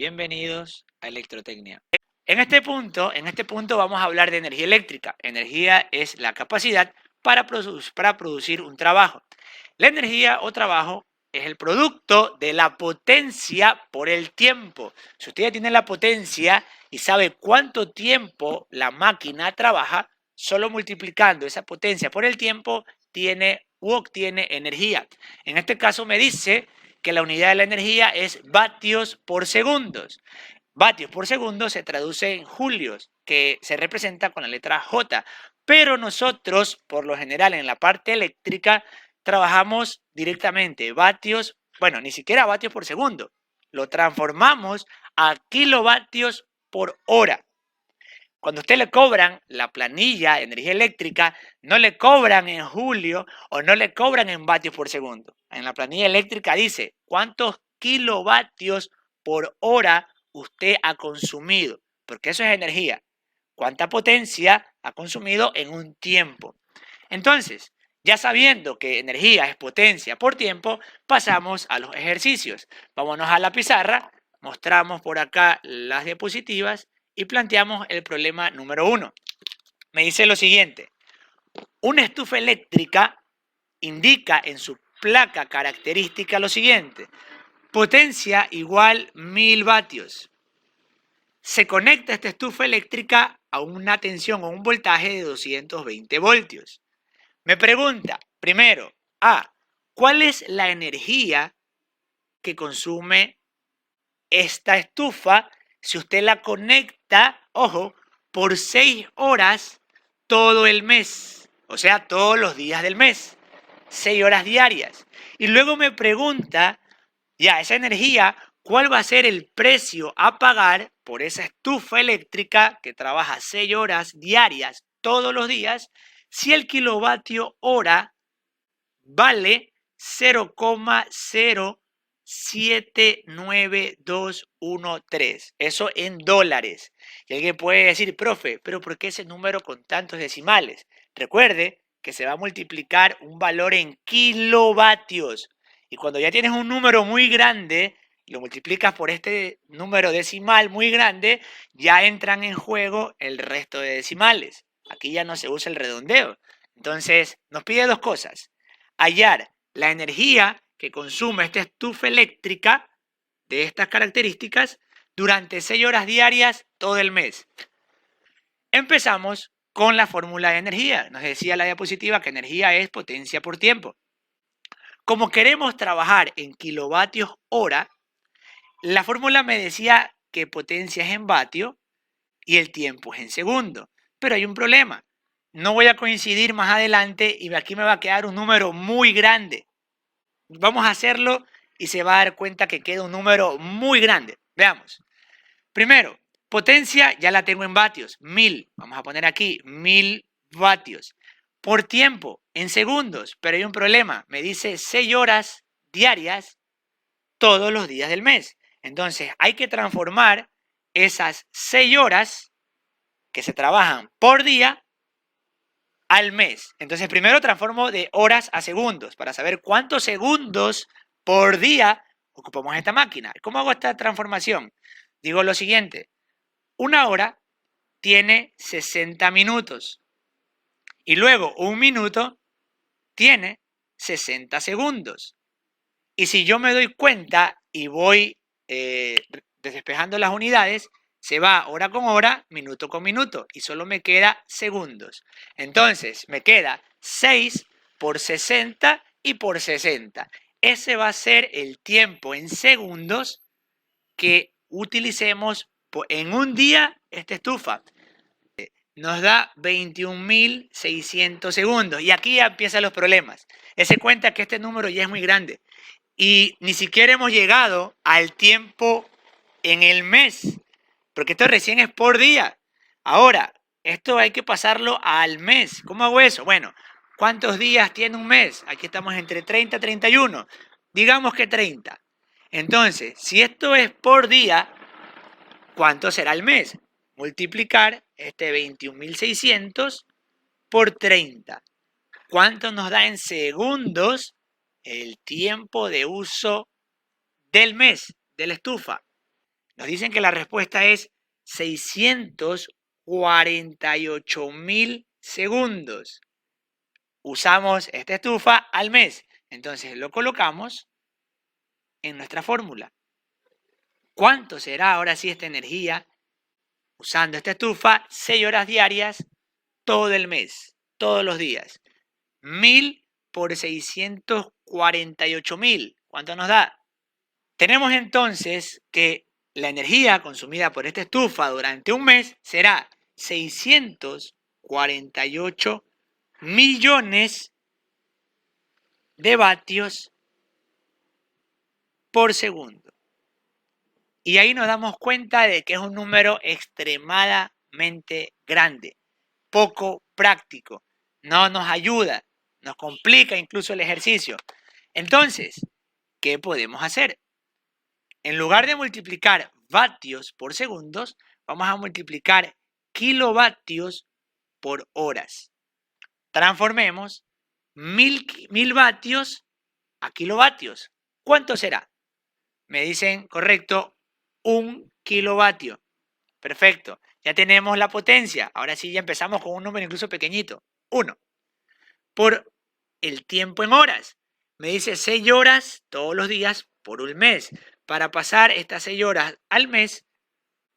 Bienvenidos a Electrotecnia. En este punto vamos a hablar de energía eléctrica. Energía es la capacidad para producir un trabajo. La energía o trabajo es el producto de la potencia por el tiempo. Si usted ya tiene la potencia y sabe cuánto tiempo la máquina trabaja, solo multiplicando esa potencia por el tiempo tiene u obtiene energía. En este caso me dice que la unidad de la energía es vatios por segundos. Vatios por segundo se traduce en julios, que se representa con la letra J. Pero nosotros, por lo general, en la parte eléctrica, trabajamos directamente vatios, bueno, ni siquiera vatios por segundo. Lo transformamos a kilovatios por hora. Cuando a usted le cobran la planilla de energía eléctrica, no le cobran en julio o no le cobran en vatios por segundo. En la planilla eléctrica dice cuántos kilovatios por hora usted ha consumido, porque eso es energía. Cuánta potencia ha consumido en un tiempo. Entonces, ya sabiendo que energía es potencia por tiempo, pasamos a los ejercicios. Vámonos a la pizarra, mostramos por acá las diapositivas y planteamos el problema número 1. Me dice lo siguiente: una estufa eléctrica indica en su placa característica lo siguiente: potencia igual 1000 vatios. Se conecta esta estufa eléctrica a una tensión o un voltaje de 220 voltios. Me pregunta, primero, ¿cuál es la energía que consume esta estufa si usted la conecta, ojo, por 6 horas todo el mes? O sea, todos los días del mes. 6 horas diarias. Y luego me pregunta, esa energía, ¿cuál va a ser el precio a pagar por esa estufa eléctrica que trabaja 6 horas diarias todos los días si el kilovatio hora vale 0,079213? Eso en dólares. Y alguien puede decir, profe, ¿pero por qué ese número con tantos decimales? Recuerde que se va a multiplicar un valor en kilovatios. Y cuando ya tienes un número muy grande y lo multiplicas por este número decimal muy grande, ya entran en juego el resto de decimales. Aquí ya no se usa el redondeo. Entonces, nos pide dos cosas: hallar la energía que consume esta estufa eléctrica de estas características durante 6 horas diarias todo el mes. Empezamos con la fórmula de energía. Nos decía la diapositiva que energía es potencia por tiempo. Como queremos trabajar en kilovatios hora, la fórmula me decía que potencia es en vatio y el tiempo es en segundo. Pero hay un problema. No voy a coincidir más adelante y aquí me va a quedar un número muy grande. Vamos a hacerlo y se va a dar cuenta que queda un número muy grande. Veamos. Primero, potencia ya la tengo en vatios, 1000. Vamos a poner aquí 1000 vatios. Por tiempo, en segundos, pero hay un problema. Me dice 6 horas diarias todos los días del mes. Entonces hay que transformar esas 6 horas que se trabajan por día al mes. Entonces primero transformo de horas a segundos para saber cuántos segundos por día ocupamos esta máquina. ¿Cómo hago esta transformación? Digo lo siguiente: una hora tiene 60 minutos y luego un minuto tiene 60 segundos. Y si yo me doy cuenta y voy despejando las unidades, se va hora con hora, minuto con minuto, y solo me queda segundos. Entonces, me queda 6 por 60 y por 60. Ese va a ser el tiempo en segundos que utilicemos en un día esta estufa. Nos da 21.600 segundos. Y aquí ya empiezan los problemas. Ese cuenta que este número ya es muy grande. Y ni siquiera hemos llegado al tiempo en el mes, porque esto recién es por día. Ahora, esto hay que pasarlo al mes. ¿Cómo hago eso? Bueno, ¿cuántos días tiene un mes? Aquí estamos entre 30 y 31. Digamos que 30. Entonces, si esto es por día, ¿cuánto será el mes? Multiplicar este 21.600 por 30. ¿Cuánto nos da en segundos el tiempo de uso del mes de la estufa? Nos dicen que la respuesta es 648.000 segundos. Usamos esta estufa al mes. Entonces lo colocamos en nuestra fórmula. ¿Cuánto será ahora sí esta energía usando esta estufa? 6 horas diarias todo el mes, todos los días. 1000 por 648.000. ¿Cuánto nos da? Tenemos entonces que la energía consumida por esta estufa durante un mes será 648 millones de vatios por segundo. Y ahí nos damos cuenta de que es un número extremadamente grande, poco práctico, no nos ayuda, nos complica incluso el ejercicio. Entonces, ¿qué podemos hacer? En lugar de multiplicar vatios por segundos, vamos a multiplicar kilovatios por horas. Transformemos 1000 vatios a kilovatios. ¿Cuánto será? Me dicen, correcto, 1 kilovatio. Perfecto. Ya tenemos la potencia. Ahora sí ya empezamos con un número incluso pequeñito. 1. Por el tiempo en horas. Me dice 6 horas todos los días por un mes. Para pasar estas 6 horas al mes,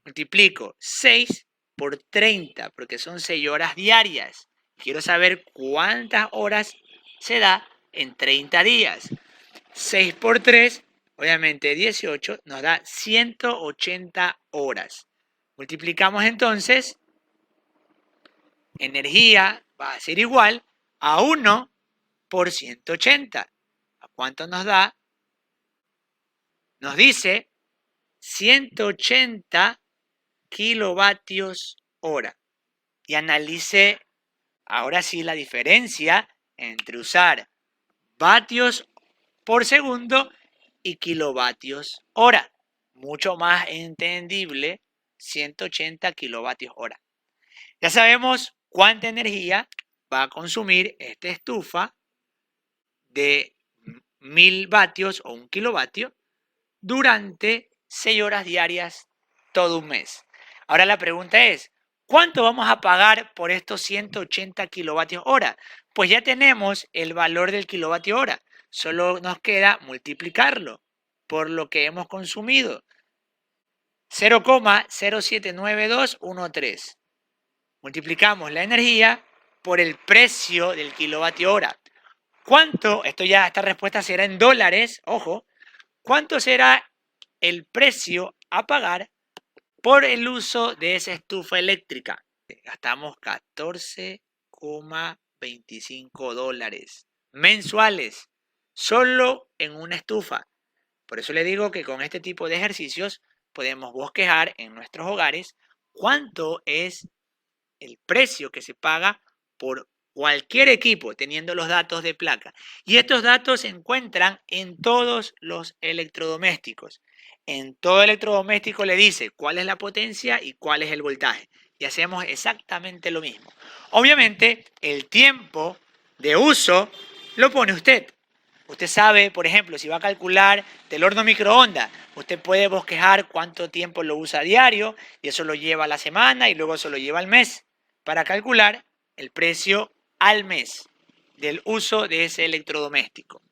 multiplico 6 por 30, porque son 6 horas diarias. Quiero saber cuántas horas se da en 30 días. 6 por 3, obviamente 18, nos da 180 horas. Multiplicamos entonces, energía va a ser igual a 1 por 180. ¿A cuánto nos da? Nos dice 180 kilovatios hora. Y analice ahora sí la diferencia entre usar vatios por segundo y kilovatios hora. Mucho más entendible, 180 kilovatios hora. Ya sabemos cuánta energía va a consumir esta estufa de 1000 vatios o 1 kilovatio durante 6 horas diarias todo un mes. Ahora la pregunta es, ¿cuánto vamos a pagar por estos 180 kilovatios hora? Pues ya tenemos el valor del kilovatio hora. Solo nos queda multiplicarlo por lo que hemos consumido. 0,079213. Multiplicamos la energía por el precio del kilovatio hora. ¿Cuánto? Esta respuesta será en dólares, ojo. ¿Cuánto será el precio a pagar por el uso de esa estufa eléctrica? Gastamos 14,25 dólares mensuales solo en una estufa. Por eso le digo que con este tipo de ejercicios podemos bosquejar en nuestros hogares cuánto es el precio que se paga por cualquier equipo teniendo los datos de placa. Y estos datos se encuentran en todos los electrodomésticos. En todo electrodoméstico le dice cuál es la potencia y cuál es el voltaje. Y hacemos exactamente lo mismo. Obviamente, el tiempo de uso lo pone usted. Usted sabe, por ejemplo, si va a calcular del horno microondas, usted puede bosquejar cuánto tiempo lo usa a diario y eso lo lleva a la semana y luego eso lo lleva al mes para calcular el precio al mes del uso de ese electrodoméstico.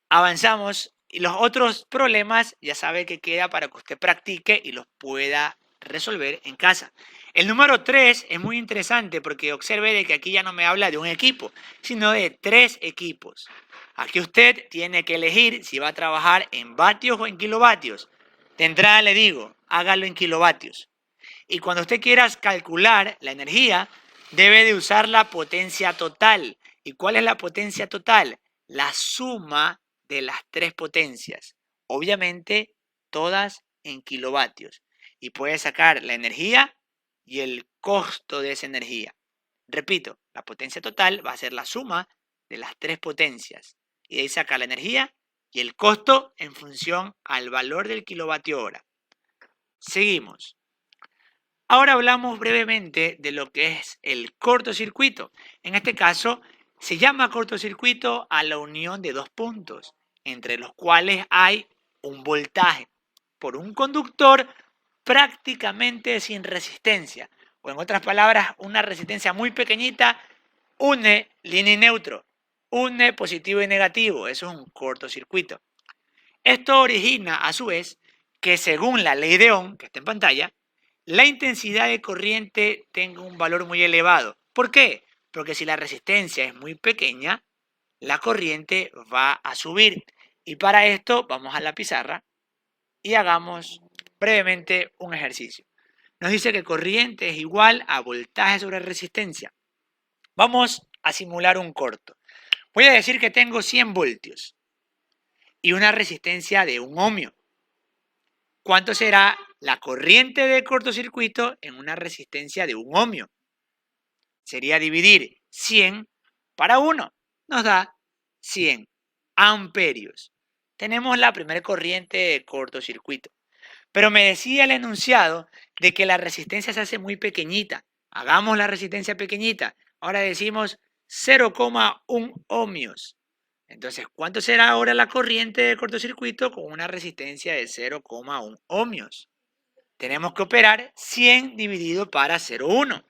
Avanzamos y los otros problemas ya sabe que queda para que usted practique y los pueda resolver en casa. El número 3 es muy interesante porque observe de que aquí ya no me habla de un equipo, sino de 3 equipos. Aquí usted tiene que elegir si va a trabajar en vatios o en kilovatios. De entrada le digo, hágalo en kilovatios. Y cuando usted quiera calcular la energía, debe de usar la potencia total. ¿Y cuál es la potencia total? La suma de las 3 potencias. Obviamente, todas en kilovatios. Y puede sacar la energía y el costo de esa energía. Repito, la potencia total va a ser la suma de las 3 potencias. Y de ahí saca la energía y el costo en función al valor del kilovatio hora. Seguimos. Ahora hablamos brevemente de lo que es el cortocircuito. En este caso, se llama cortocircuito a la unión de 2 puntos, entre los cuales hay un voltaje. por un conductor prácticamente sin resistencia. O en otras palabras, una resistencia muy pequeñita une línea y neutro, une positivo y negativo. Eso es un cortocircuito. Esto origina, a su vez, que según la ley de Ohm, que está en pantalla, la intensidad de corriente tenga un valor muy elevado. ¿Por qué? Porque si la resistencia es muy pequeña, la corriente va a subir. Y para esto vamos a la pizarra y hagamos brevemente un ejercicio. Nos dice que corriente es igual a voltaje sobre resistencia. Vamos a simular un corto. Voy a decir que tengo 100 voltios y una resistencia de 1 ohmio. ¿Cuánto será la corriente de cortocircuito en una resistencia de 1 ohmio? Sería dividir 100 para 1. Nos da 100 amperios. Tenemos la primera corriente de cortocircuito. Pero me decía el enunciado de que la resistencia se hace muy pequeñita. Hagamos la resistencia pequeñita. Ahora decimos 0,1 ohmios. Entonces, ¿cuánto será ahora la corriente de cortocircuito con una resistencia de 0,1 ohmios? Tenemos que operar 100 dividido para 0,1.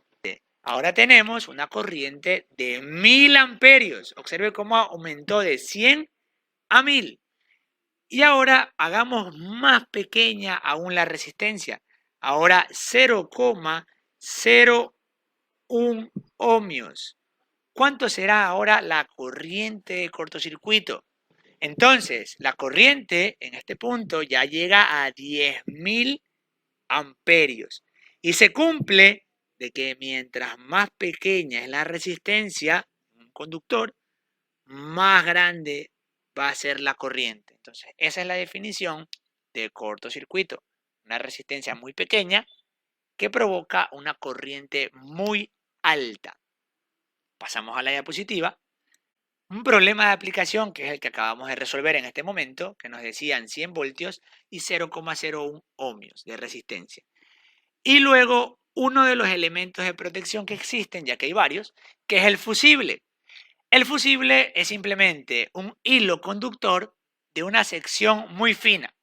Ahora tenemos una corriente de 1000 amperios. Observe cómo aumentó de 100 a 1000. Y ahora hagamos más pequeña aún la resistencia. Ahora 0,01 ohmios. ¿Cuánto será ahora la corriente de cortocircuito? Entonces, la corriente en este punto ya llega a 10.000 amperios. Y se cumple de que mientras más pequeña es la resistencia, un conductor, más grande va a ser la corriente. Entonces, esa es la definición de cortocircuito. Una resistencia muy pequeña que provoca una corriente muy alta. Pasamos a la diapositiva. Un problema de aplicación, que es el que acabamos de resolver en este momento, que nos decían 100 voltios y 0,01 ohmios de resistencia. Y luego, uno de los elementos de protección que existen, ya que hay varios, que es el fusible. El fusible es simplemente un hilo conductor de una sección muy fina,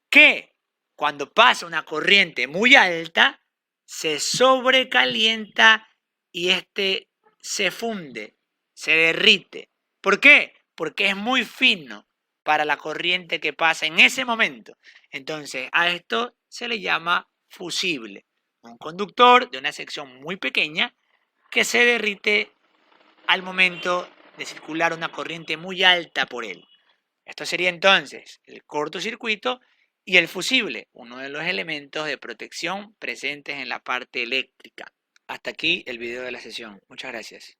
que cuando pasa una corriente muy alta, se sobrecalienta y este se funde, se derrite. ¿Por qué? Porque es muy fino para la corriente que pasa en ese momento. Entonces, a esto se le llama fusible. Un conductor de una sección muy pequeña que se derrite al momento de circular una corriente muy alta por él. Esto sería entonces el cortocircuito y el fusible, uno de los elementos de protección presentes en la parte eléctrica. Hasta aquí el video de la sesión. Muchas gracias.